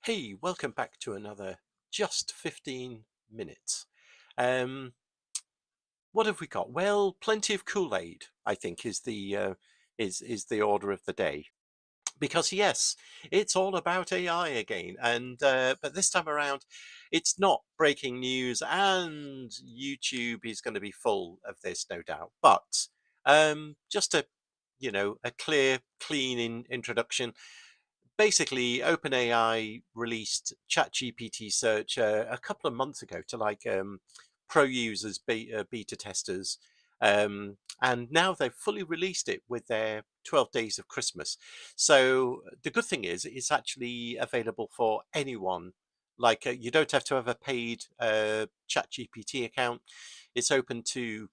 Hey, welcome back to another just 15 minutes. Um, what have we got? Well, plenty of Kool-Aid, I think, is the order of the day. Because yes, it's all about AI again, and but this time around, it's not breaking news, and YouTube is going to be full of this, no doubt. But just a clear, clean introduction. Basically, OpenAI released ChatGPT search a couple of months ago to pro users, beta testers, and now they've fully released it with their 12 days of Christmas. So the good thing is it's actually available for anyone. You don't have to have a paid ChatGPT account. It's open to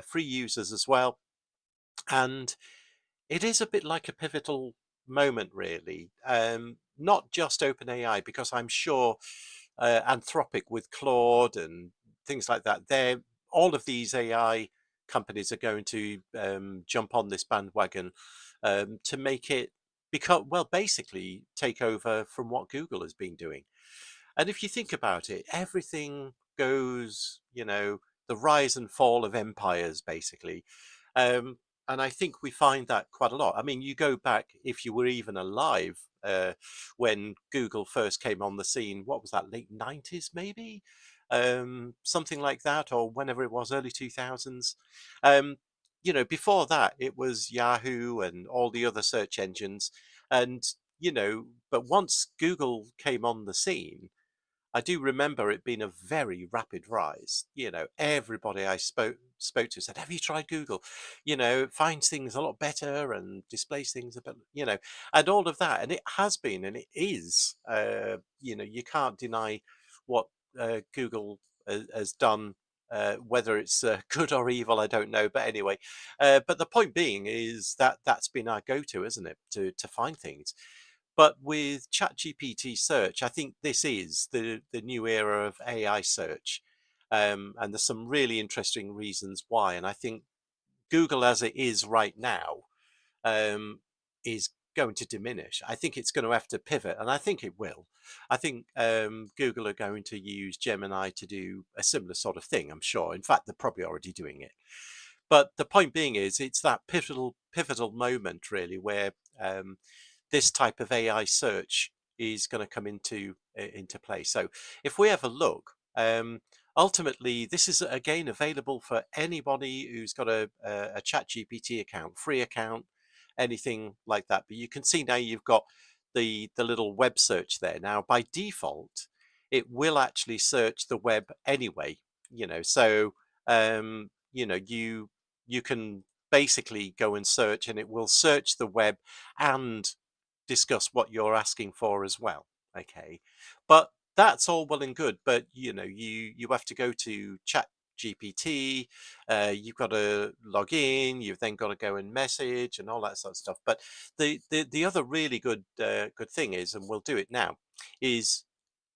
free users as well, and it is a bit like a pivotal moment, really. Not just OpenAI, because I'm sure Anthropic with Claude and things like that, they're all of these AI companies are going to jump on this bandwagon to make it become, well, basically take over from what Google has been doing. And if you think about it, everything goes, the rise and fall of empires, basically. Um, and I think we find that quite a lot. I mean, you go back, if you were even alive when Google first came on the scene, what was that, late 90s maybe? Something like that, or whenever it was, early 2000s. Um, before that, it was Yahoo and all the other search engines. And, but once Google came on the scene, I do remember it being a very rapid rise. Everybody I spoke to said, "Have you tried Google? It finds things a lot better and displays things a bit, and all of that." And it has been, and it is. You can't deny what Google has done. Whether it's good or evil, I don't know. But anyway, but the point being is that that's been our go-to, isn't it, to find things. But with ChatGPT search, I think this is the new era of AI search. And there's some really interesting reasons why. And I think Google, as it is right now, um, is going to diminish. I think it's going to have to pivot, and I think it will. I think Google are going to use Gemini to do a similar sort of thing, I'm sure. In fact, they're probably already doing it. But the point being is, it's that pivotal moment, really, where this type of AI search is going to come into play. So if we have a look, ultimately, this is again available for anybody who's got a ChatGPT account, free account, anything like that. But you can see now you've got the little web search there. Now, by default, it will actually search the web anyway. So you can basically go and search, and it will search the web and discuss what you're asking for as well. Okay, but that's all well and good, but you have to go to chat gpt, you've got to log in, you've then got to go and message and all that sort of stuff. But the other really good thing is, and we'll do it now, is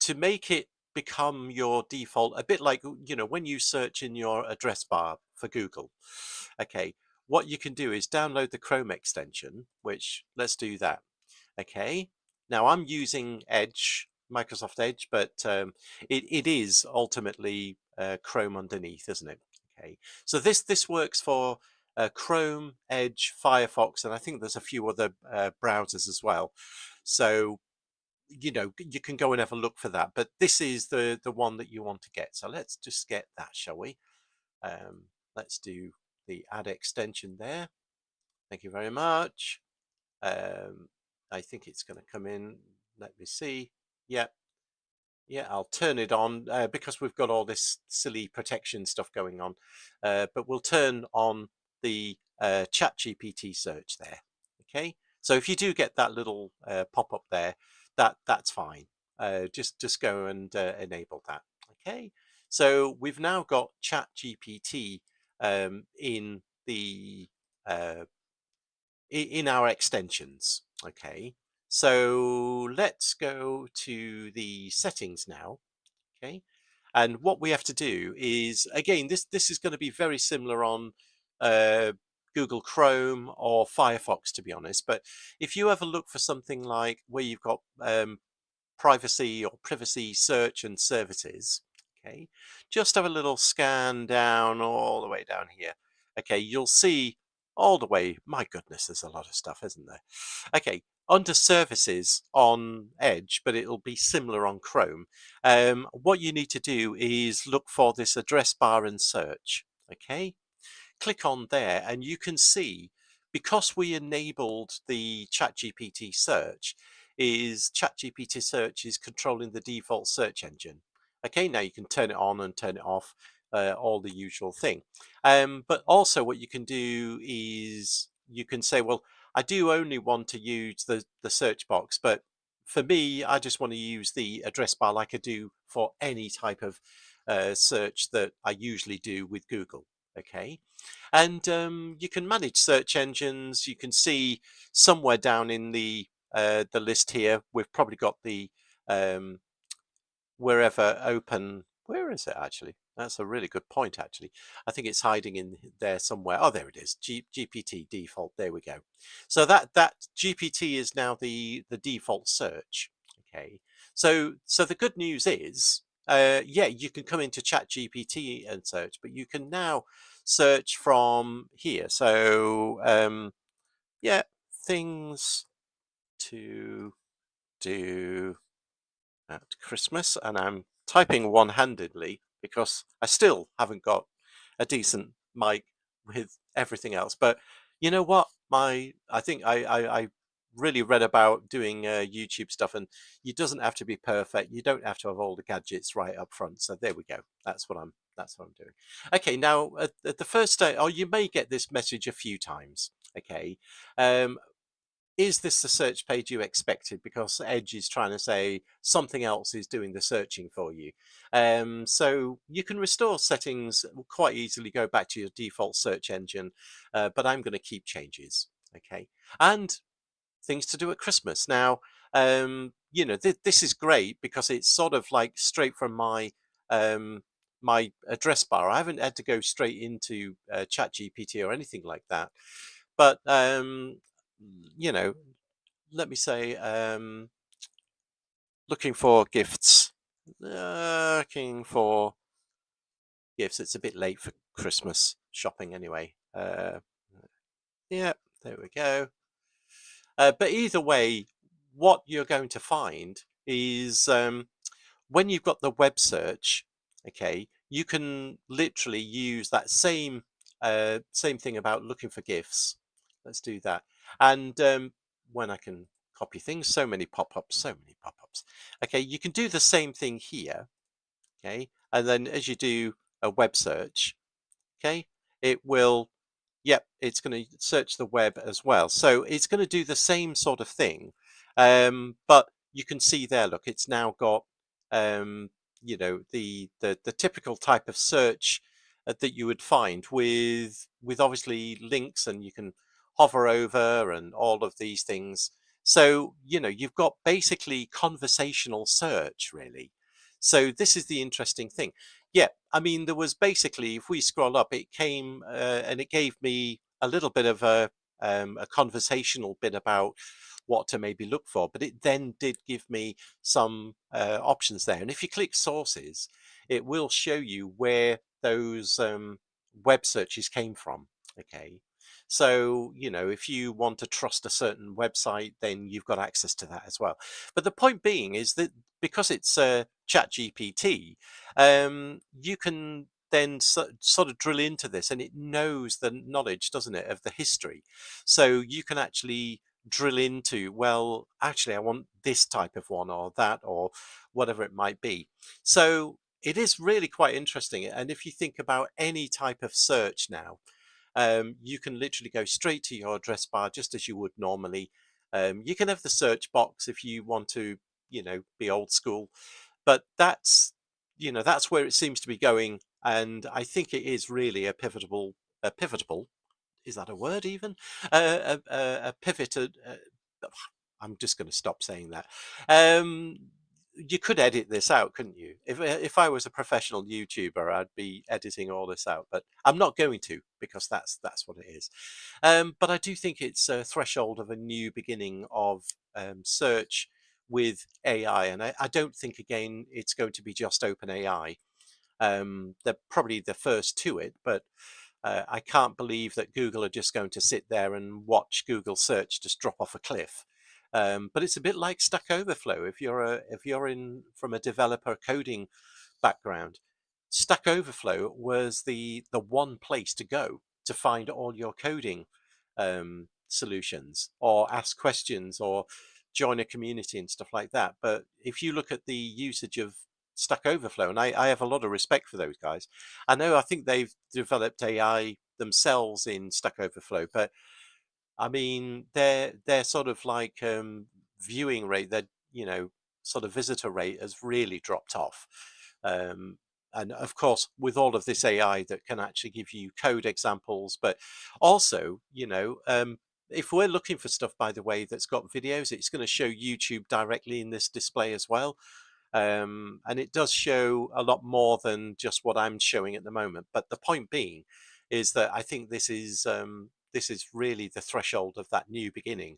to make it become your default, a bit like when you search in your address bar for Google. Okay, what you can do is download the Chrome extension, which, let's do that. Okay, now I'm using Edge, Microsoft Edge, but it is ultimately Chrome underneath, isn't it? Okay, so this works for Chrome, Edge, Firefox, and I think there's a few other browsers as well. So you can go and have a look for that, but this is the one that you want to get. So let's just get that, shall we? Let's do the add extension there. Thank you very much. Um, I think it's going to come in. Let me see. Yeah, yeah, I'll turn it on because we've got all this silly protection stuff going on. But we'll turn on the chat GPT search there. Okay, so if you do get that little pop up there, that's fine. Just go and enable that. Okay, so we've now got chat GPT in the in our extensions. Okay, so let's go to the settings now. Okay, and what we have to do is, again, this is going to be very similar on uh, Google Chrome or Firefox, to be honest. But if you ever look for something like where you've got privacy or privacy search and services. Okay, just have a little scan down all the way down here. Okay, you'll see all the way. My goodness, there's a lot of stuff, isn't there? Okay, under services on Edge, but it'll be similar on Chrome. What you need to do is look for this address bar and search. Okay, click on there and you can see, because we enabled the ChatGPT search, is ChatGPT search is controlling the default search engine. Okay, now you can turn it on and turn it off, all the usual thing. But also what you can do is you can say, well, I do only want to use the search box, but for me, I just want to use the address bar like I do for any type of search that I usually do with Google. Okay, and you can manage search engines. You can see somewhere down in the list here, we've probably got the um, wherever open. Where is it actually? That's a really good point, actually. I think it's hiding in there somewhere. Oh, there it is. GPT default. There we go. So that GPT is now the default search. Okay. So the good news is, yeah, you can come into ChatGPT and search, but you can now search from here. So yeah, things to do at Christmas, and I'm typing one-handedly because I still haven't got a decent mic with everything else. But you know what? I think I really read about doing YouTube stuff, and it doesn't have to be perfect. You don't have to have all the gadgets right up front. So there we go. That's what I'm doing. Okay, now at the first day, oh, you may get this message a few times. Okay, um, is this the search page you expected? Because Edge is trying to say something else is doing the searching for you. So you can restore settings quite easily, go back to your default search engine, but I'm going to keep changes. Okay, and things to do at Christmas. Now, you know, this is great because it's sort of like straight from my address bar. I haven't had to go straight into ChatGPT or anything like that. But you know, let me say, looking for gifts. Looking for gifts. It's a bit late for Christmas shopping anyway. Yeah, there we go. But either way, what you're going to find is when you've got the web search, okay, you can literally use that same thing about looking for gifts. Let's do that. And when I can copy things, so many pop-ups, so many pop-ups. Okay, you can do the same thing here. Okay, and then as you do a web search, okay, it will, yep, it's going to search the web as well. So it's going to do the same sort of thing. But you can see there, look, it's now got, you know, the typical type of search that you would find with obviously links, and you can hover over and all of these things. So, you know, you've got basically conversational search, really. So this is the interesting thing. Yeah, I mean, there was basically, if we scroll up, it came and it gave me a little bit of a conversational bit about what to maybe look for, but it then did give me some options there. And if you click sources, it will show you where those web searches came from. Okay. So, you know, if you want to trust a certain website, then you've got access to that as well. But the point being is that because it's ChatGPT, you can then sort of drill into this, and it knows the knowledge, doesn't it, of the history. So you can actually drill into, well, actually, I want this type of one or that or whatever it might be. So it is really quite interesting. And if you think about any type of search now, you can literally go straight to your address bar just as you would normally. You can have the search box if you want to, you know, be old school, but that's, you know, that's where it seems to be going. And I think it is really a pivotal, is that a word even? A pivot. I'm just going to stop saying that. You could edit this out, couldn't you? If I was a professional YouTuber, I'd be editing all this out, but I'm not going to, because that's what it is. But I do think it's a threshold of a new beginning of search, with AI. And I don't think, again, it's going to be just OpenAI. They're probably the first to it, but I can't believe that Google are just going to sit there and watch Google search just drop off a cliff. But it's a bit like Stack Overflow. If you're in from a developer coding background, Stack Overflow was the one place to go to find all your coding solutions, or ask questions, or join a community and stuff like that. But if you look at the usage of Stack Overflow, and I have a lot of respect for those guys. I think they've developed AI themselves in Stack Overflow, but I mean, their sort of like viewing rate, their sort of visitor rate has really dropped off. Um, and of course, with all of this AI that can actually give you code examples, but also, if we're looking for stuff, by the way, that's got videos, it's going to show YouTube directly in this display as well. And it does show a lot more than just what I'm showing at the moment. But the point being is that I think this is really the threshold of that new beginning.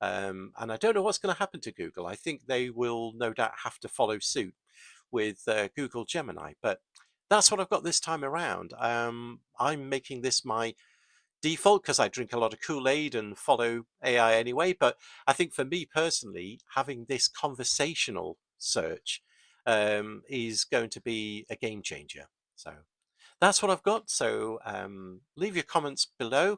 And I don't know what's going to happen to Google. I think they will no doubt have to follow suit with Google Gemini. But that's what I've got this time around. I'm making this my default because I drink a lot of Kool-Aid and follow AI anyway. But I think for me personally, having this conversational search is going to be a game changer. So that's what I've got. So leave your comments below,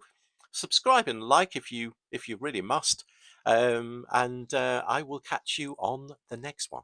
subscribe and like if you really must, and I will catch you on the next one.